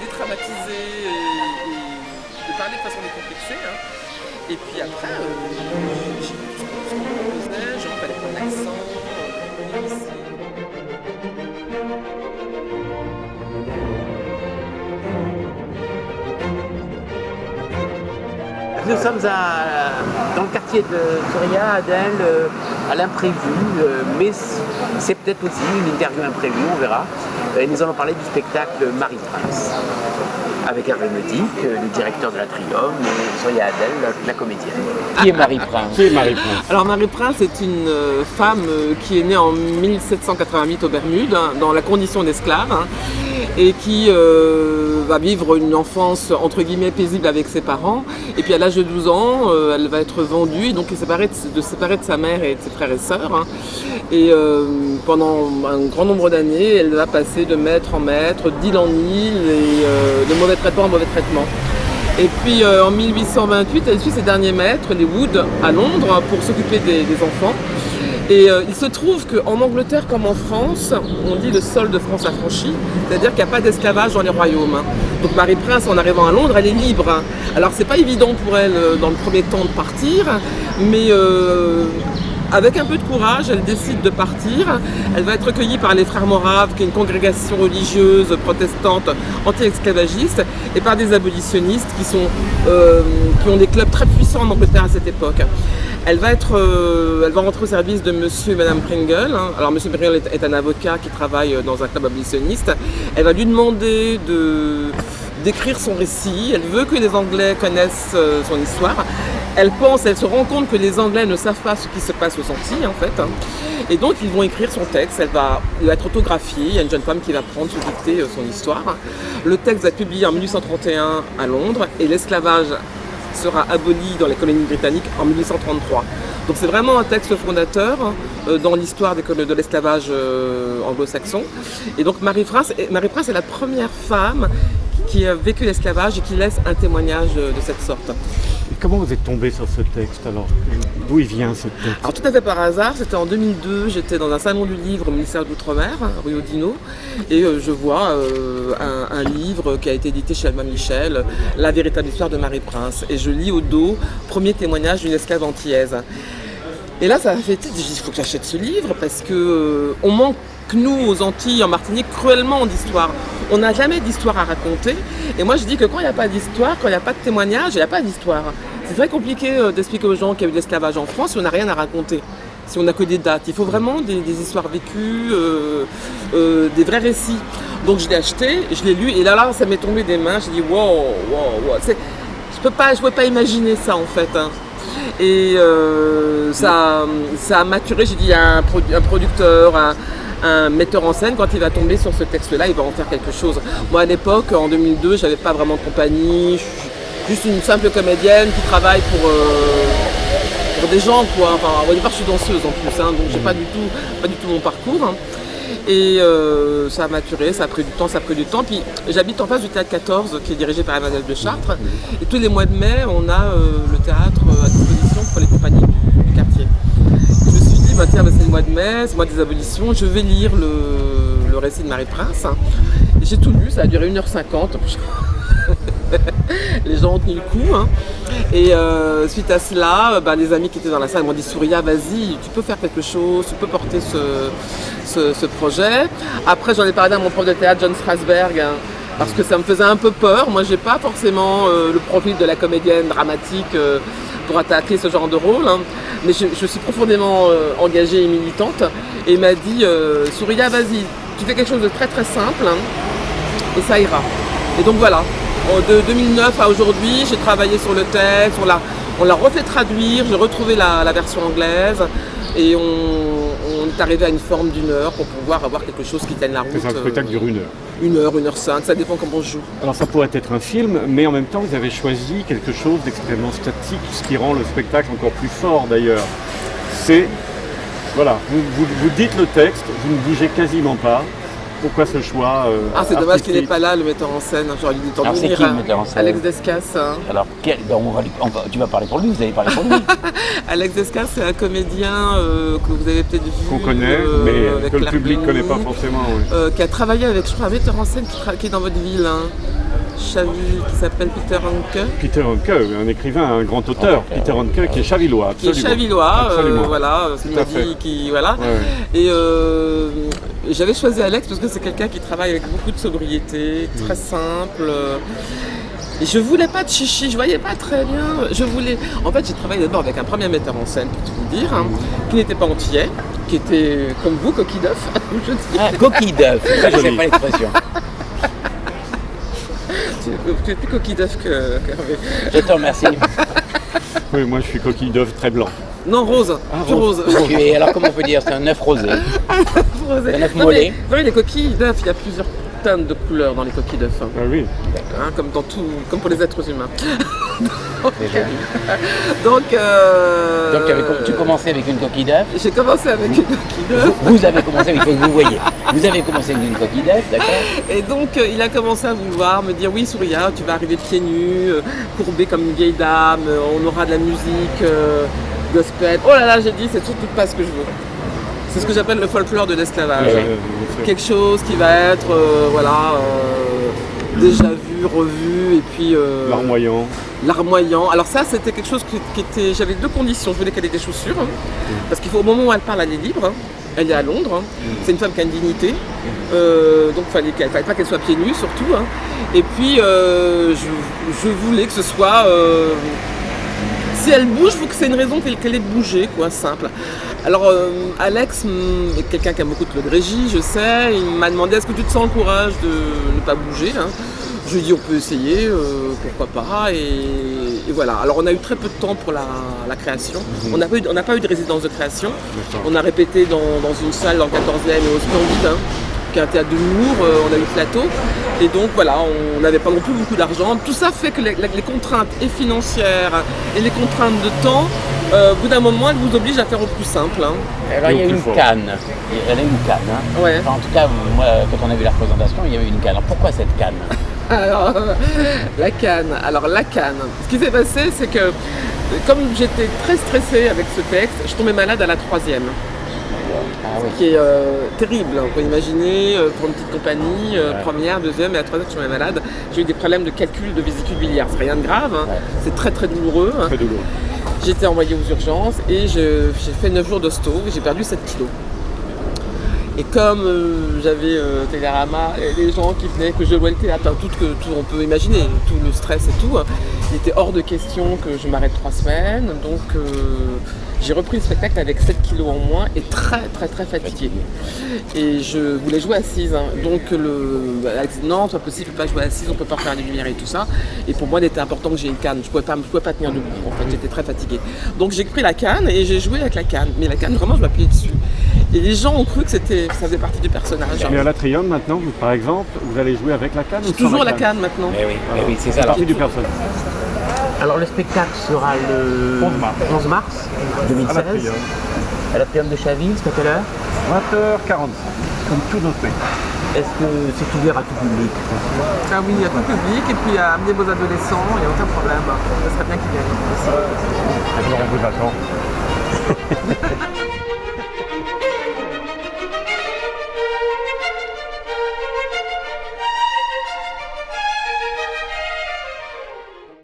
dédramatiser et de parler de façon décomplexée. Hein. Et puis après, j'ai vu tout ce qu'on proposait, genre il fallait prendre l'accent, venir ici. Nous sommes dans le quartier de Soria, Adèle, à l'imprévu, mais c'est peut-être aussi une interview imprévue, on verra. Et nous allons parler du spectacle Marie-Prince, avec Hervé Medic, le directeur de l'Atrium, et Soria Adèle, la comédienne. Qui est Marie-Prince? Qui est Marie-Prince? Alors Marie-Prince est une femme qui est née en 1788 aux Bermudes, hein, dans la condition d'esclave, hein, et qui va vivre une enfance entre guillemets paisible avec ses parents. Et puis à l'âge de 12 ans, elle va être vendue, donc séparée de sa mère et de ses frères et sœurs. Hein. Et pendant un grand nombre d'années, elle va passer de maître en maître, d'île en île, et de mauvais traitement en mauvais traitement. Et puis en 1828, elle suit ses derniers maîtres, les Wood, à Londres, pour s'occuper des enfants. Et il se trouve qu'en Angleterre comme en France, on dit le sol de France affranchi, c'est-à-dire qu'il n'y a pas d'esclavage dans les royaumes. Hein. Donc Marie-Prince, en arrivant à Londres, elle est libre. Hein. Alors c'est pas évident pour elle dans le premier temps de partir, mais avec un peu de courage, elle décide de partir. Elle va être recueillie par les Frères Moraves, qui est une congrégation religieuse protestante anti-esclavagiste, et par des abolitionnistes qui ont des clubs très puissants en Angleterre à cette époque. Elle va rentrer au service de Monsieur et Madame Pringle. Hein. Alors Monsieur Pringle est un avocat qui travaille dans un club abolitionniste. Elle va lui demander d'écrire son récit. Elle veut que les Anglais connaissent son histoire. Elle se rend compte que les Anglais ne savent pas ce qui se passe aux Antilles en fait. Hein. Et donc ils vont écrire son texte. Il va être autographié. Il y a une jeune femme qui va prendre sous dictée son histoire. Le texte va être publié en 1831 à Londres et l'esclavage sera aboli dans les colonies britanniques en 1833. Donc c'est vraiment un texte fondateur dans l'histoire de l'esclavage anglo-saxon. Et donc Marie-Prince est la première femme qui a vécu l'esclavage et qui laisse un témoignage de cette sorte. Et comment vous êtes tombé sur ce texte alors? D'où il vient ce texte? Alors tout à fait par hasard, c'était en 2002, j'étais dans un salon du livre au ministère de l'Outre-mer, rue Oudinot, et je vois un livre qui a été édité chez Albin Michel, La véritable histoire de Marie-Prince. Et je lis au dos, premier témoignage d'une esclave antillaise. Et là ça m'a fait titre, j'ai dit il faut que j'achète ce livre parce que on manque nous aux Antilles, en Martinique, cruellement d'histoire. On n'a jamais d'histoire à raconter. Et moi je dis que quand il n'y a pas d'histoire, quand il n'y a pas de témoignage, il n'y a pas d'histoire. C'est très compliqué d'expliquer aux gens qu'il y a eu de l'esclavage en France si on n'a rien à raconter, si on n'a que des dates. Il faut vraiment des histoires vécues, des vrais récits. Donc je l'ai acheté, je l'ai lu et là ça m'est tombé des mains. J'ai dit wow. Je pouvais pas imaginer ça en fait. Hein. Et ça a maturé. J'ai dit à un producteur, un metteur en scène, quand il va tomber sur ce texte-là, il va en faire quelque chose. Moi, à l'époque, en 2002, j'avais pas vraiment de compagnie. Je suis juste une simple comédienne qui travaille pour des gens, quoi. Enfin, au départ, je suis danseuse en plus, hein, donc j'ai pas du tout mon parcours. Hein. Et ça a maturé, ça a pris du temps. Puis j'habite en face du Théâtre 14, qui est dirigé par Emmanuel de Chartres. Et tous les mois de mai, on a le théâtre à disposition pour les compagnies du quartier. Je me suis dit, tiens, c'est le mois de mai, c'est le mois des abolitions, je vais lire le récit de Marie-Prince. Et j'ai tout lu, ça a duré 1h50. Les gens ont tenu le coup. Hein. Et suite à cela, les amis qui étaient dans la salle m'ont dit Souria, vas-y, tu peux faire quelque chose, tu peux porter ce projet. Après, j'en ai parlé à mon prof de théâtre, John Strasberg, hein, parce que ça me faisait un peu peur. Moi, j'ai pas forcément le profil de la comédienne dramatique pour attaquer ce genre de rôle. Hein. Mais je suis profondément engagée et militante. Et il m'a dit Souria, vas-y, tu fais quelque chose de très très simple hein, et ça ira. Et donc voilà. De 2009 à aujourd'hui, j'ai travaillé sur le texte, on l'a refait traduire, j'ai retrouvé la version anglaise et on est arrivé à une forme d'1 heure pour pouvoir avoir quelque chose qui tienne la route. C'est un spectacle dure 1 heure. 1 heure, 1h05, ça dépend comment on joue. Alors ça pourrait être un film, mais en même temps vous avez choisi quelque chose d'extrêmement statique, ce qui rend le spectacle encore plus fort d'ailleurs. C'est, voilà, vous dites le texte, vous ne bougez quasiment pas. Pourquoi ce choix c'est dommage qu'il n'est pas là, le metteur en scène. J'aurais dû t'en c'est qui le metteur en scène? Alex Descas. Hein. Alors, tu vas parler pour lui, vous allez parler pour lui. Alex Descas, c'est un comédien que vous avez peut-être vu. Qu'on connaît, mais que le public ne connaît pas forcément. Oui. Qui a travaillé avec, je crois, un metteur en scène qui est dans votre ville. Hein. Chaville qui s'appelle Peter Handke. Peter Handke, un écrivain, un grand auteur, Peter Handke, qui est chavillois, Qui est absolument. chavillois, Absolument. voilà, ce qu'il Tout à m'a fait. dit, voilà. Ouais. Et j'avais choisi Alex parce que c'est quelqu'un qui travaille avec beaucoup de sobriété, très simple. Et je voulais pas de chichi, je voyais pas très bien. En fait, j'ai travaillé d'abord avec un premier metteur en scène, pour tout vous dire, qui n'était pas antillais, qui était comme vous, coquille d'œuf. je dis. Ah, coquille d'œuf, ça je sais pas l'expression. Tu es plus coquille d'œuf que Hervé. Je te remercie. Oui, moi je suis coquille d'œuf très blanc. Non, rose, plus rose. Tu es, alors comment on peut dire, c'est un œuf rosé. Rosé. Un œuf Non, mollet. mais les coquilles d'œuf, il y a plusieurs tonnes de couleurs dans les coquilles d'œuf. Ah oui. Hein, comme pour les êtres humains. Déjà. Donc, Tu commençais avec une coquille d'œuf. j'ai commencé avec une coquille d'œuf. Vous avez commencé, il faut que vous voyez. Vous avez commencé avec une coquille d'œuf, d'accord? Et donc, il a commencé à vouloir me dire oui, Souria, tu vas arriver pieds nus, courbé comme une vieille dame, on aura de la musique gospel. Oh là là, j'ai dit, c'est surtout pas ce que je veux. C'est ce que j'appelle le folklore de l'esclavage. Quelque chose qui va être, déjà vu, revu, et puis... Larmoyant. Larmoyant. Alors ça, c'était quelque chose qui était... J'avais deux conditions. Je voulais qu'elle ait des chaussures, parce qu'il faut au moment où elle parle, elle est libre. Elle est à Londres. C'est une femme qui a une dignité. Donc il ne fallait pas qu'elle soit pieds nus, surtout. Et puis, je voulais que ce soit... si elle bouge, il faut que c'est une raison qu'elle ait bougé, quoi, simple. Alors, Alex est quelqu'un qui a beaucoup de pleurégie, je sais. Il m'a demandé est-ce que tu te sens le courage de ne pas bouger. Je lui ai dit on peut essayer, pourquoi pas. Et voilà. Alors, on a eu très peu de temps pour la création. On n'a pas eu de résidence de création. On a répété dans une salle dans le 14e et au Splendide, qui est un théâtre de l'humour, on a eu le plateau. Et donc voilà, on n'avait pas non plus beaucoup d'argent. Tout ça fait que les contraintes et financières et les contraintes de temps, au bout d'un moment, elles vous obligent à faire au plus simple. Alors il y a une canne. Elle a une canne. Ouais. Enfin, en tout cas, moi, quand on a vu la représentation, il y avait une canne. Alors pourquoi cette canne? Alors, la canne. Ce qui s'est passé, c'est que comme j'étais très stressée avec ce texte, je tombais malade à la 3e. Ah oui. Qui est terrible, on peut imaginer, pour une petite compagnie, première, deuxième, et à la troisième, je suis tombée malade. J'ai eu des problèmes de calcul de vésicule biliaire, c'est rien de grave, c'est très très douloureux. Très douloureux. J'ai été envoyée aux urgences et j'ai fait 9 jours d'hosto et j'ai perdu 7 kilos. Et comme j'avais Télérama et les gens qui venaient, que je louais le théâtre, tout, on peut imaginer, tout le stress et tout, il était hors de question que je m'arrête 3 semaines. Donc j'ai repris le spectacle avec 7 kilos en moins et très très très fatiguée. Et je voulais jouer assise. Donc elle a dit non, c'est pas possible, je ne peux pas jouer assise, on ne peut pas faire les lumières et tout ça. Et pour moi, il était important que j'ai une canne. Je ne pouvais pas tenir debout. En fait, j'étais très fatiguée. Donc j'ai pris la canne et j'ai joué avec la canne. Mais la canne, vraiment, je m'appuyais dessus. Et les gens ont cru que ça faisait partie du personnage. Mais à l'Atrium maintenant, par exemple, vous allez jouer avec la canne ou sans Toujours la canne maintenant. Eh oui, c'est ça. C'est partie du personnage. Alors le spectacle sera le 11 mars 2016 à l'Atrium de Chaville, c'est à quelle heure? 20h40, comme tous nos spectacles. Est-ce que c'est ouvert à tout public? Ah oui, il y a tout public et puis amenez vos adolescents, il n'y a aucun problème. Ce serait bien qu'ils viennent aussi. Alors on vous attend.